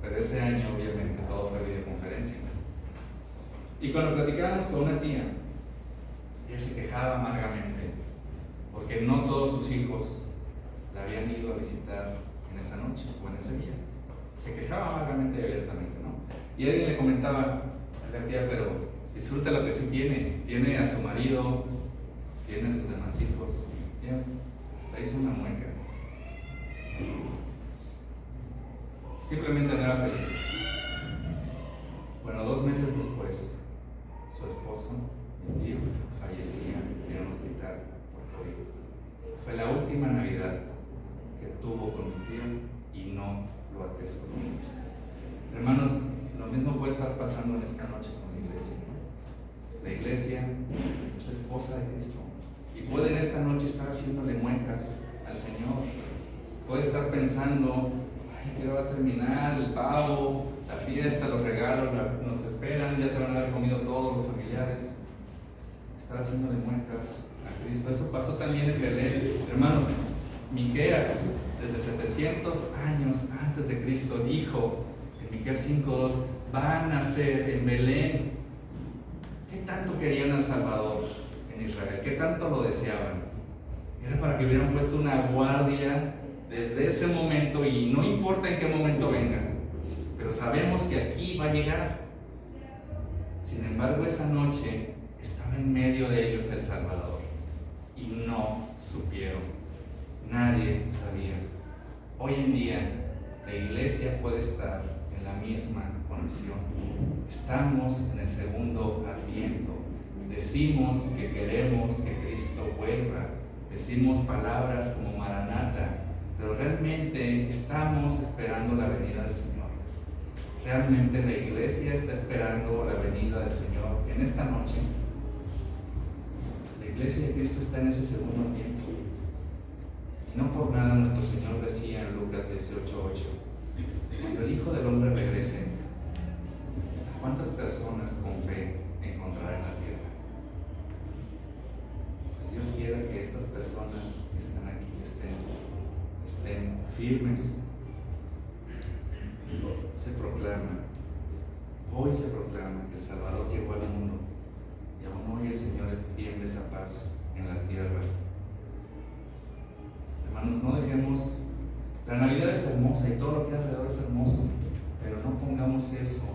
Pero ese año obviamente todo fue videoconferencia. Y cuando platicábamos con una tía, ella se quejaba amargamente porque no todos sus hijos la habían ido a visitar en esa noche o en ese día. Se quejaba amargamente y abiertamente, ¿no? Y alguien le comentaba a la tía: pero disfruta lo que sí tiene a su marido, tiene a sus demás hijos. Bien, hasta hizo una mueca. Simplemente no era feliz. Bueno, 2 meses después, su esposo, mi tío, fallecía en un hospital por COVID. Fue la última Navidad que tuvo con mi tío y no lo atesoró. Hermanos, lo mismo puede estar pasando en esta noche con la iglesia, ¿no? La iglesia es la esposa de Cristo y puede en esta noche estar haciéndole muecas al Señor. Puede estar pensando: ay, ¿qué va a terminar? El pavo, la fiesta, los regalos nos esperan, ya se van a haber comido todos los familiares. Estar haciéndole muecas a Cristo. Eso pasó también en Belén. Hermanos, Miqueas, desde 700 años antes de Cristo, dijo en Miqueas 5:2: va a nacer en Belén. ¿Qué tanto querían al Salvador en Israel? ¿Qué tanto lo deseaban? Era para que hubieran puesto una guardia desde ese momento, y no importa en qué momento venga, pero sabemos que aquí va a llegar. Sin embargo, esa noche estaba en medio de ellos el Salvador y no supieron. Nadie sabía. Hoy en día la iglesia puede estar en la misma condición. Estamos en el segundo adviento. Decimos que queremos que Cristo vuelva. Decimos palabras como Maranata, pero realmente estamos esperando la venida del Señor. Realmente la iglesia está esperando la venida del Señor en esta noche. La iglesia de Cristo está en ese segundo adviento. Y no por nada nuestro Señor decía en Lucas 18:8: cuando el Hijo del Hombre regrese, ¿a cuántas personas con fe encontrará en la tierra? Pues Dios quiera que estas personas que están aquí estén firmes. Hoy se proclama que el Salvador llegó al mundo, y aún hoy el Señor extiende esa paz en la tierra. Hermanos, no dejemos, la Navidad es hermosa y todo lo que hay alrededor es hermoso, pero no pongamos eso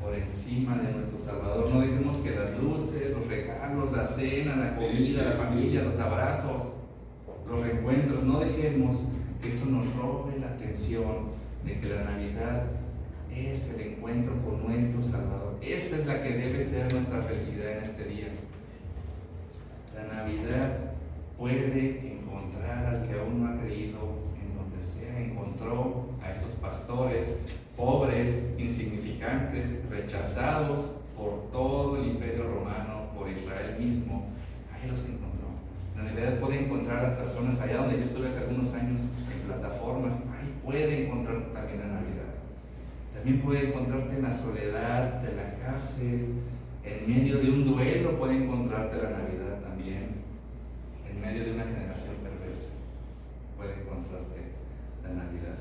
por encima de nuestro Salvador. No dejemos que las luces, los regalos, la cena, la comida, la familia, los abrazos, los reencuentros, no dejemos que eso nos robe la atención de que la Navidad es el encuentro con nuestro Salvador. Esa es la que debe ser nuestra felicidad en este día. La Navidad puede encontrar al que aún no ha creído encontró a estos pastores pobres, insignificantes, rechazados por todo el imperio romano, por Israel mismo. Ahí los encontró. La Navidad puede encontrar a las personas allá donde yo estuve hace algunos años en plataformas. Ahí puede encontrar también la Navidad. También puede encontrarte en la soledad de la cárcel, en medio de un duelo puede encontrarte la Navidad también, en medio de una generación perversa puede encontrarte la Navidad.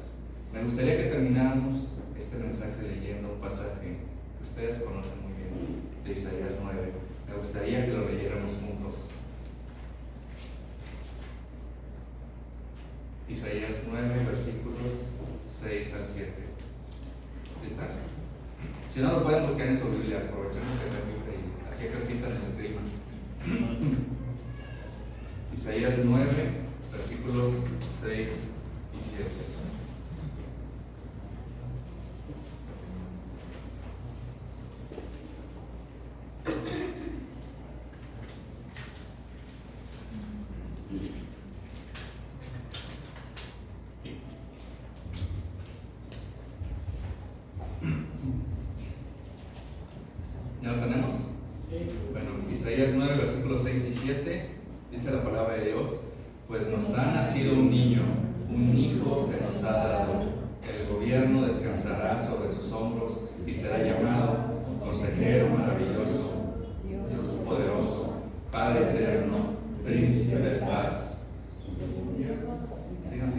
Me gustaría que termináramos este mensaje leyendo un pasaje que ustedes conocen muy bien, de Isaías 9. Me gustaría que lo leyéramos juntos. Isaías 9, versículos 6 al 7. ¿Sí está? Si no lo pueden buscar en su Biblia, aprovechemos que la Biblia y así ejercitan el esgrima. Isaías 9, versículos 6 y 7. ¿Ya lo tenemos? Bueno, Isaías 9, versículos 6 y 7, dice la palabra de Dios: pues nos ha nacido un niño, un hijo se nos ha dado, el gobierno descansará sobre sus hombros y será llamado Consejero Maravilloso, Dios Poderoso, Padre Eterno, Príncipe de Paz. Sigan.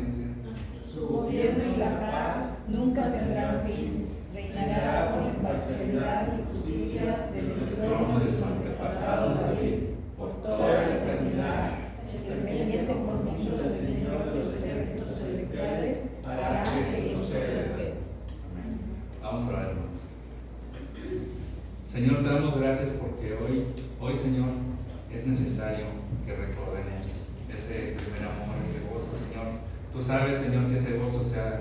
Su gobierno y la paz nunca tendrán fin. Reinará con imparcialidad y justicia desde el trono de su antepasado David por toda la eternidad. El ferviente compromiso del Señor de los ejércitos celestiales hará que eso suceda. Vamos a orar, hermanos. Señor, te damos gracias porque hoy Señor, es necesario que recordemos ese primer amor, ese gozo, Señor. Tú sabes, Señor, si ese gozo se ha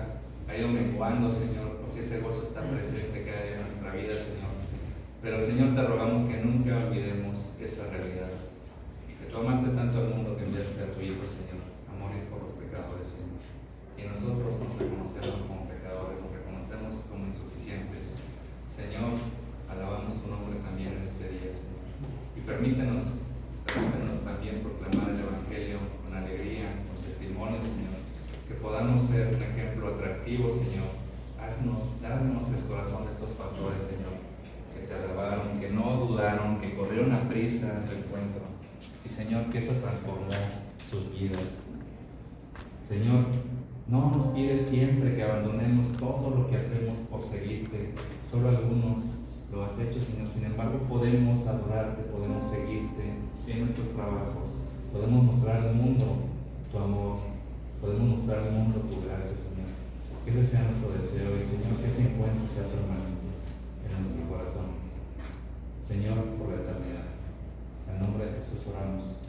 ido menguando, Señor, o si ese gozo está presente cada día en nuestra vida, Señor. Pero, Señor, te rogamos que nunca olvidemos esa realidad. Que tú amaste tanto al mundo que enviaste a tu Hijo, Señor, a morir por los pecadores, Señor. Y nosotros nos reconocemos como pecadores, nos reconocemos como insuficientes. Señor, alabamos tu nombre también en este día, Señor. Y permítenos también proclamar el Evangelio con alegría, con testimonio, Señor. Que podamos ser un ejemplo atractivo, Señor. Danos el corazón de estos pastores, Señor, que te alabaron, que no dudaron, que corrieron a prisa a tu encuentro. Y, Señor, que eso transformó sus vidas. Señor, no nos pides siempre que abandonemos todo lo que hacemos por seguirte. Solo algunos lo has hecho, Señor. Sin embargo, podemos adorarte, podemos seguirte en nuestros trabajos. Podemos mostrar al mundo tu amor. Podemos mostrar al mundo tu gracia, Señor. Que ese sea nuestro deseo y, Señor, que ese encuentro sea permanente en nuestro corazón. Señor, por la eternidad. En nombre de Jesús oramos.